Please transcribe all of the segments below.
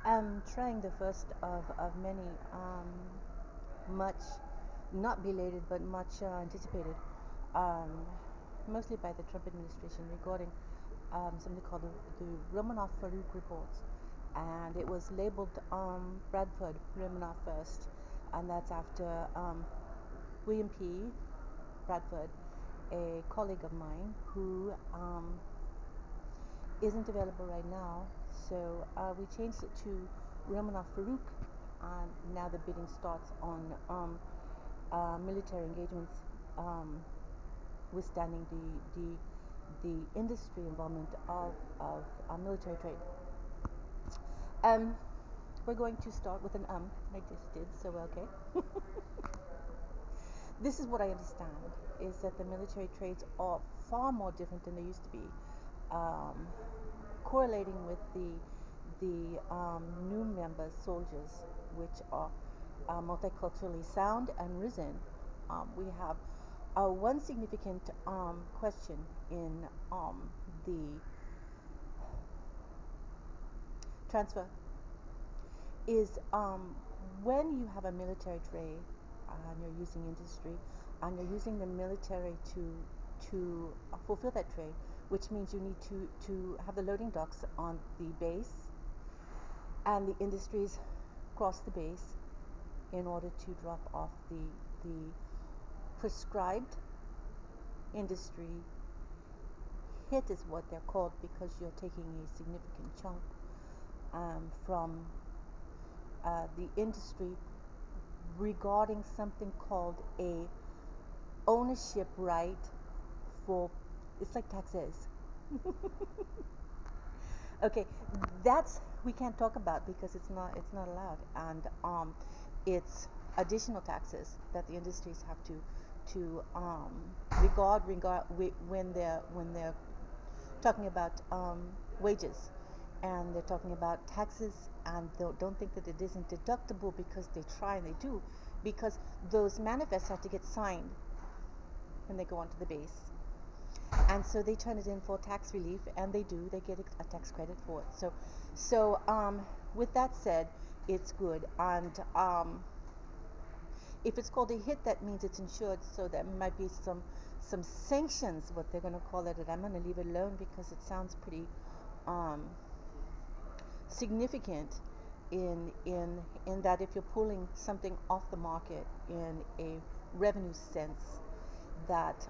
I'm trying the first of many, much not belated but much anticipated, um, mostly by the Trump administration regarding something called the Romanov Farouk reports. And it was labeled Bradford Romanov first, and that's after William P. Bradford, a colleague of mine who isn't available right now. So we changed it to Romanov Farouk, and now the bidding starts on military engagements, um, withstanding the industry involvement of military trade. Um, we're going to start with an I just did, so okay. This is what I understand, is that the military trades are far more different than they used to be. Um, Correlating with the new members, soldiers, which are multiculturally sound and risen, we have one significant question in the transfer is when you have a military trade and you're using industry and you're using the military to fulfill that trade, which means you need to have the loading docks on the base and the industries cross the base in order to drop off the prescribed industry hit, is what they're called, because you're taking a significant chunk from the industry regarding something called a ownership right for, it's like taxes. Okay, that's, we can't talk about because it's not allowed, and it's additional taxes that the industries have to when they're talking about wages, and they're talking about taxes, and don't think that it isn't deductible, because they try and they do, because those manifests have to get signed when they go onto the base, and so they turn it in for tax relief, and they do, they get a tax credit for it. So with that said, it's good, and if it's called a hit, that means it's insured, so there might be some sanctions, what they're going to call it, and I'm going to leave it alone because it sounds pretty um, significant in that if you're pulling something off the market in a revenue sense, that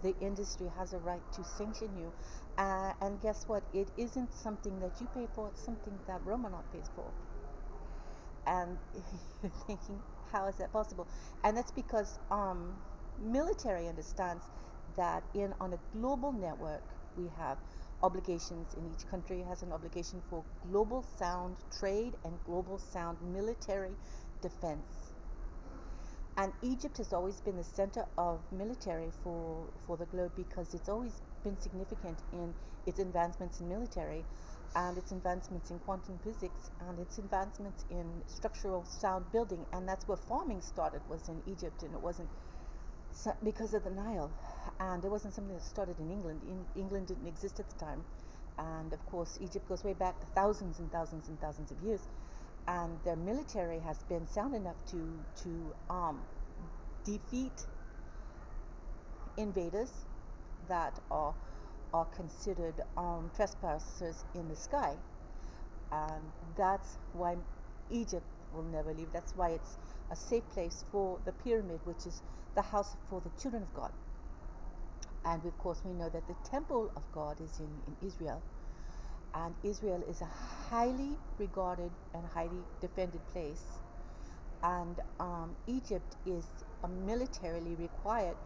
the industry has a right to sanction you. And guess what? It isn't something that you pay for, it's something that Romanov pays for. And you're thinking, how is that possible? And that's because military understands that on a global network, we have obligations, in each country has an obligation for global sound trade and global sound military defense. And Egypt has always been the center of military for the globe, because it's always been significant in its advancements in military, and its advancements in quantum physics, and its advancements in structural sound building. And that's where farming started, was in Egypt, and it wasn't because of the Nile. And it wasn't something that started in England. England didn't exist at the time. And of course, Egypt goes way back thousands and thousands and thousands of years, and their military has been sound enough to defeat invaders that are considered trespassers in the sky. And that's why Egypt will never leave. That's why it's a safe place for the pyramid, which is the house for the children of God. And of course, we know that the temple of God is in Israel, and Israel is a highly regarded and highly defended place. And Egypt is militarily required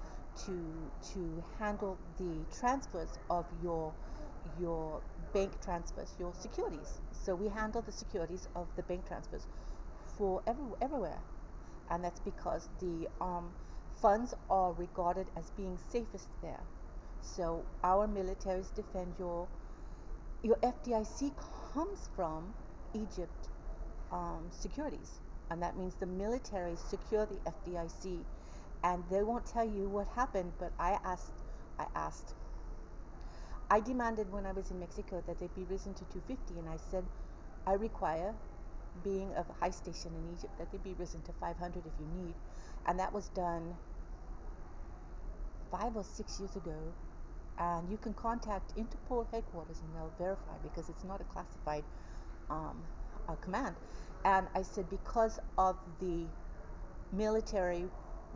to handle the transfers of your bank transfers, your securities. So we handle the securities of the bank transfers for everywhere, and that's because the funds are regarded as being safest there. So our militaries defend your FDIC comes from Egypt securities, and that means the military secure the FDIC, and they won't tell you what happened. But I asked I demanded when I was in Mexico that they be risen to 250, and I said I require, being of a high station in Egypt, that they be risen to 500 if you need, and that was done 5 or 6 years ago. And you can contact Interpol headquarters and they'll verify because it's not a classified um, command. And I said because of the military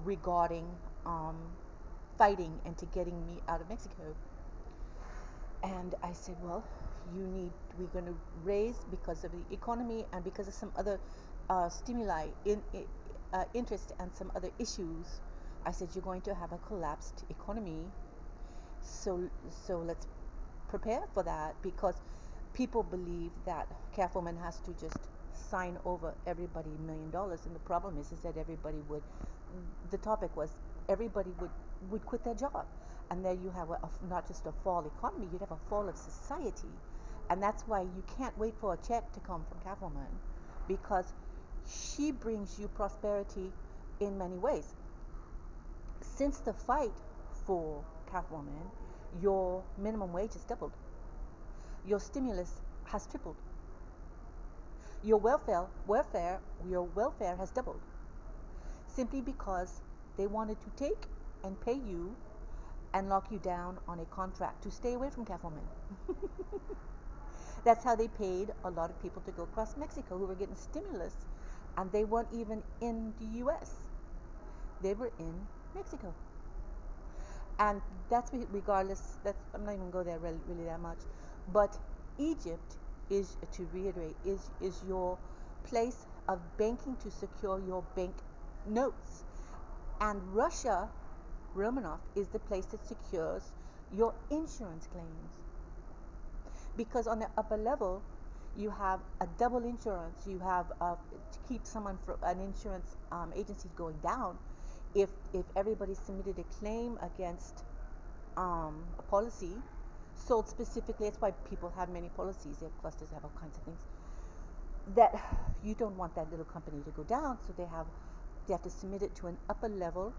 regarding um, fighting and to getting me out of Mexico. And I said, well, we're going to raise because of the economy and because of some other stimuli, interest and some other issues. I said, you're going to have a collapsed economy. So let's prepare for that because people believe that CAFOMAN has to just sign over everybody $1 million. And the problem is that the topic was everybody would quit their job. And then you have not just a fall economy, you'd have a fall of society. And that's why you can't wait for a check to come from CAFOMAN because she brings you prosperity in many ways. Since the fight for CAFOMAN, your minimum wage has doubled. Your stimulus has tripled. Your welfare has doubled. Simply because they wanted to take and pay you and lock you down on a contract to stay away from CAFOMAN. That's how they paid a lot of people to go across Mexico who were getting stimulus, and they weren't even in the US. They were in Mexico. And that's regardless, I'm not even going to go there really that much. But Egypt is, to reiterate, is your place of banking to secure your bank notes. And Russia, Romanov, is the place that secures your insurance claims. Because on the upper level, you have a double insurance. You have to keep someone from an insurance agency going down. If everybody submitted a claim against a policy sold specifically, that's why people have many policies. They have clusters, they have all kinds of things. That you don't want that little company to go down, so they have to submit it to an upper level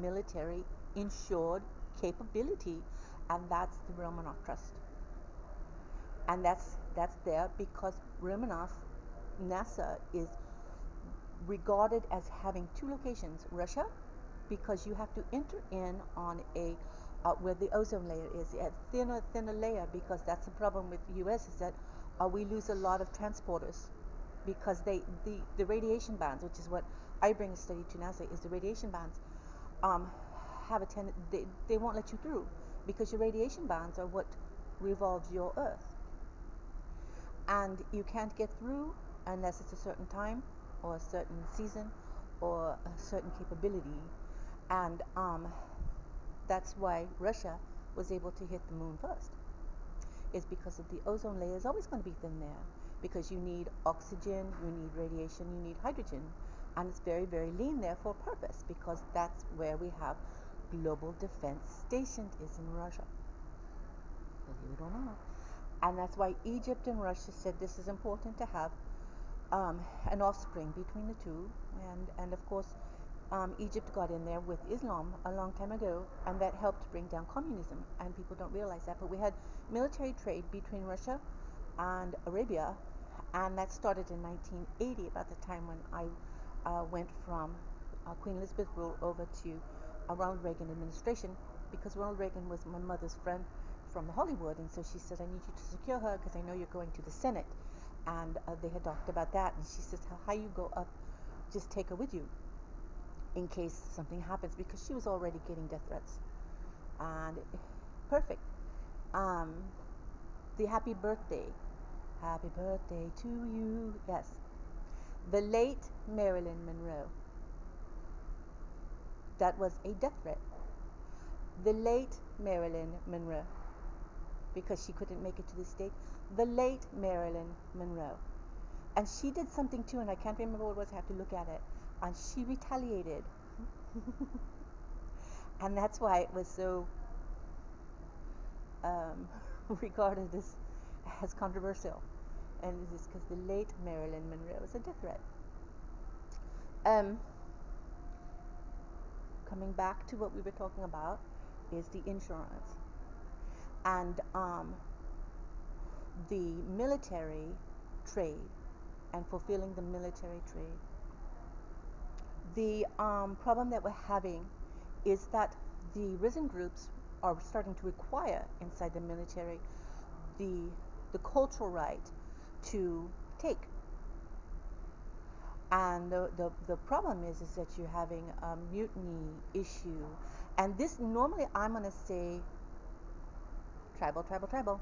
military insured capability, and that's the Romanov Trust. And that's there because Romanov, NASA is regarded as having two locations. Russia, because you have to enter in on where the ozone layer is, a thinner layer, because that's the problem with the US is that we lose a lot of transporters because the radiation bands, which is what I bring a study to NASA, is the radiation bands have a tendency, they won't let you through because your radiation bands are what revolves your Earth. And you can't get through unless it's a certain time or a certain season or a certain capability. And that's why Russia was able to hit the moon first. It's because of the ozone layer is always going to be thin there because you need oxygen, you need radiation, you need hydrogen. And it's very, very lean there for a purpose because that's where we have global defense stationed is in Russia. Believe it or not. And that's why Egypt and Russia said this is important to have an offspring between the two. And of course, Egypt got in there with Islam a long time ago, and that helped bring down communism. And people don't realize that. But we had military trade between Russia and Arabia, and that started in 1980, about the time when I went from Queen Elizabeth rule over to Ronald Reagan administration, because Ronald Reagan was my mother's friend from Hollywood, and so she said, I need you to secure her because I know you're going to the Senate. And they had talked about that, and she says, how you go up, just take her with you in case something happens, because she was already getting death threats. And perfect. The happy birthday to you, yes. The late Marilyn Monroe, that was a death threat. The late Marilyn Monroe, because she couldn't make it to the state. The late Marilyn Monroe. And she did something too, and I can't remember what it was, I have to look at it. And she retaliated. And that's why it was so regarded as controversial. And it is because the late Marilyn Monroe was a death threat. Coming back to what we were talking about is the insurance. And the military trade and fulfilling the military trade. The problem that we're having is that the risen groups are starting to require inside the military the the cultural right to take. And the problem is that you're having a mutiny issue. And this normally I'm going to say tribal, tribal, tribal.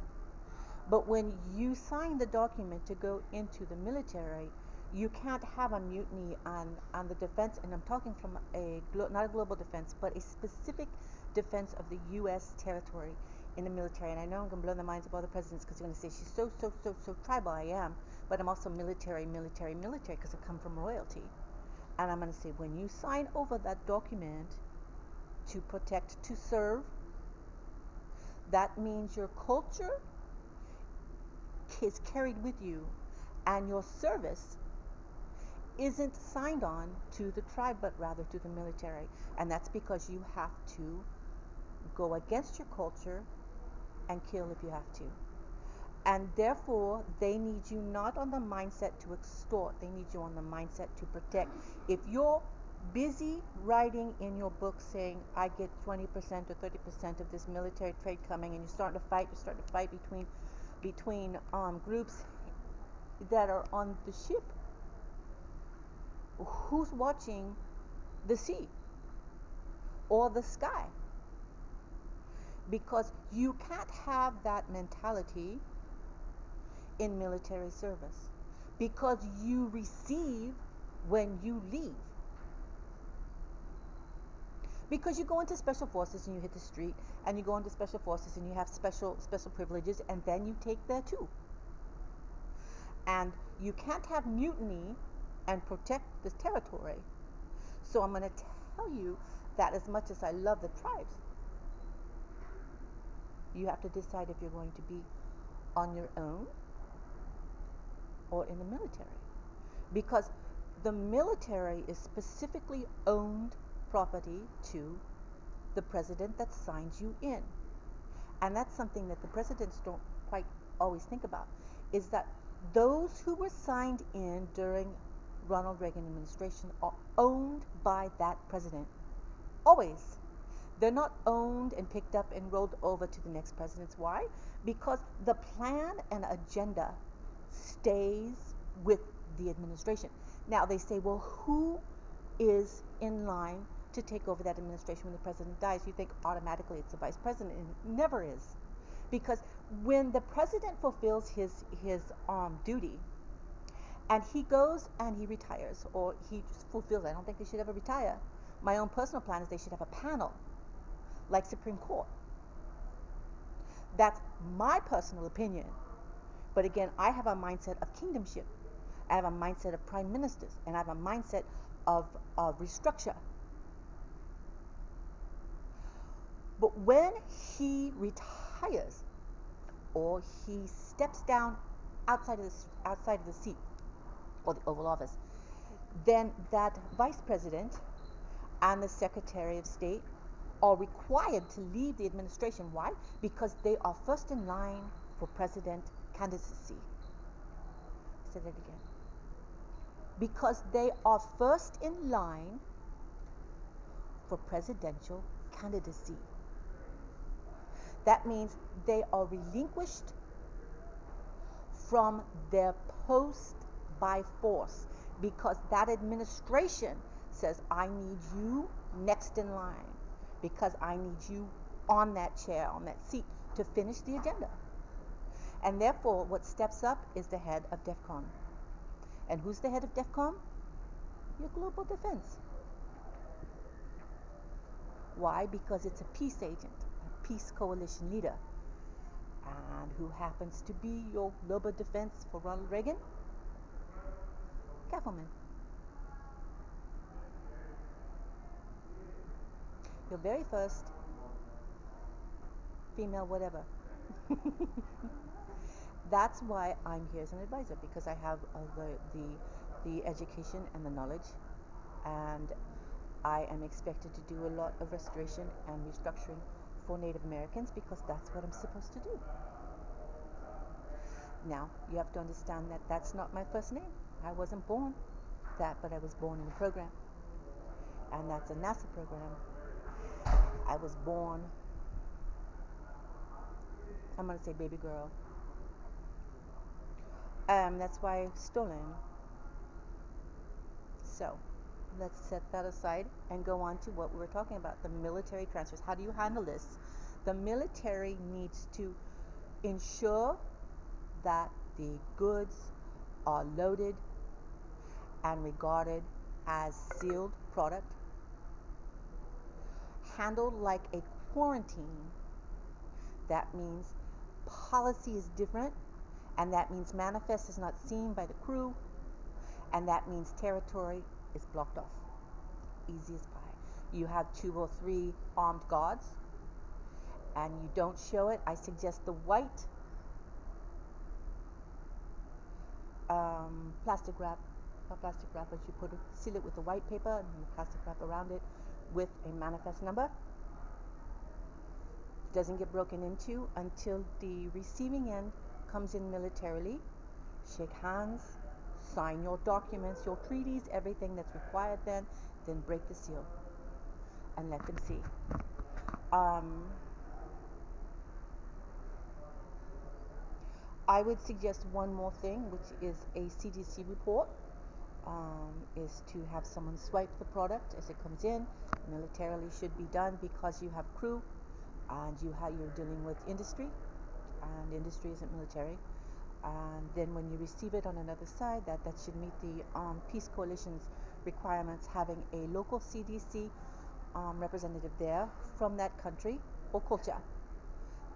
But when you sign the document to go into the military, you can't have a mutiny on the defense, and I'm talking from not a global defense, but a specific defense of the U.S. territory in the military. And I know I'm going to blow the minds of all the presidents because they're going to say, she's so tribal. I am, but I'm also military, military, military because I come from royalty. And I'm going to say, when you sign over that document to protect, to serve, that means your culture is carried with you, and your service isn't signed on to the tribe but rather to the military. And that's because you have to go against your culture and kill if you have to. And therefore they need you not on the mindset to extort, they need you on the mindset to protect. If you're busy writing in your book saying I get 20% or 30% of this military trade coming, and you're starting to fight between groups that are on the ship, who's watching the sea or the sky? Because you can't have that mentality in military service, because you receive when you leave. Because you go into special forces and you hit the street, and you go into special forces and you have special privileges, and then you take there too. And you can't have mutiny and protect the territory. So I'm going to tell you that as much as I love the tribes, you have to decide if you're going to be on your own or in the military. Because the military is specifically owned property to the president that signs you in. And that's something that the presidents don't quite always think about, is that those who were signed in during Ronald Reagan administration are owned by that president. Always. They're not owned and picked up and rolled over to the next presidents. Why? Because the plan and agenda stays with the administration. Now they say, well, who is in line to take over that administration when the president dies? You think automatically it's the vice president, and it never is. Because when the president fulfills his duty, and he goes and he retires, or he just fulfills, I don't think they should ever retire. My own personal plan is they should have a panel, like Supreme Court. That's my personal opinion. But again, I have a mindset of kingdomship. I have a mindset of prime ministers, and I have a mindset of restructure. But when he retires, or he steps down outside of the seat or the Oval Office, then that vice president and the Secretary of State are required to leave the administration. Why? Because they are first in line for president candidacy. Say that again. Because they are first in line for presidential candidacy. That means they are relinquished from their post by force, because that administration says, I need you next in line, because I need you on that chair, on that seat, to finish the agenda. And therefore, what steps up is the head of DEFCON. And who's the head of DEFCON? Your global defense. Why? Because it's a peace agent, a peace coalition leader. And who happens to be your global defense for Ronald Reagan? Kaufman. Your very first female whatever. That's why I'm here as an advisor, because I have the education and the knowledge, and I am expected to do a lot of restoration and restructuring for Native Americans because that's what I'm supposed to do. Now, you have to understand that that's not my first name. I wasn't born that, but I was born in a program. And that's a NASA program. I was born, I'm going to say baby girl. That's why stolen. So, let's set that aside and go on to what we were talking about, the military transfers. How do you handle this? The military needs to ensure that the goods are loaded and regarded as sealed product, handled like a quarantine. That means policy is different, and that means manifest is not seen by the crew, and that means territory is blocked off. Easy as pie. You have 2 or 3 armed guards, and you don't show it. I suggest the white plastic wrap, not plastic wrap, but you seal it with the white paper and you plastic wrap around it with a manifest number. It doesn't get broken into until the receiving end comes in militarily. Shake hands, sign your documents, your treaties, everything that's required then break the seal and let them see. I would suggest one more thing, which is a CDC report, is to have someone swipe the product as it comes in. Militarily should be done because you have crew and you're dealing with industry, and industry isn't military. And then when you receive it on another side, that should meet the Peace Coalition's requirements, having a local CDC representative there from that country or culture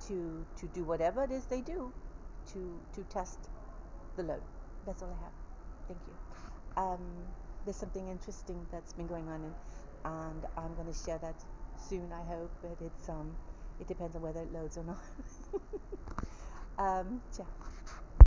to do whatever it is they do to test the load. That's all I have. Thank you. There's something interesting that's been going on, and I'm going to share that soon, I hope, but it depends on whether it loads or not. Yeah.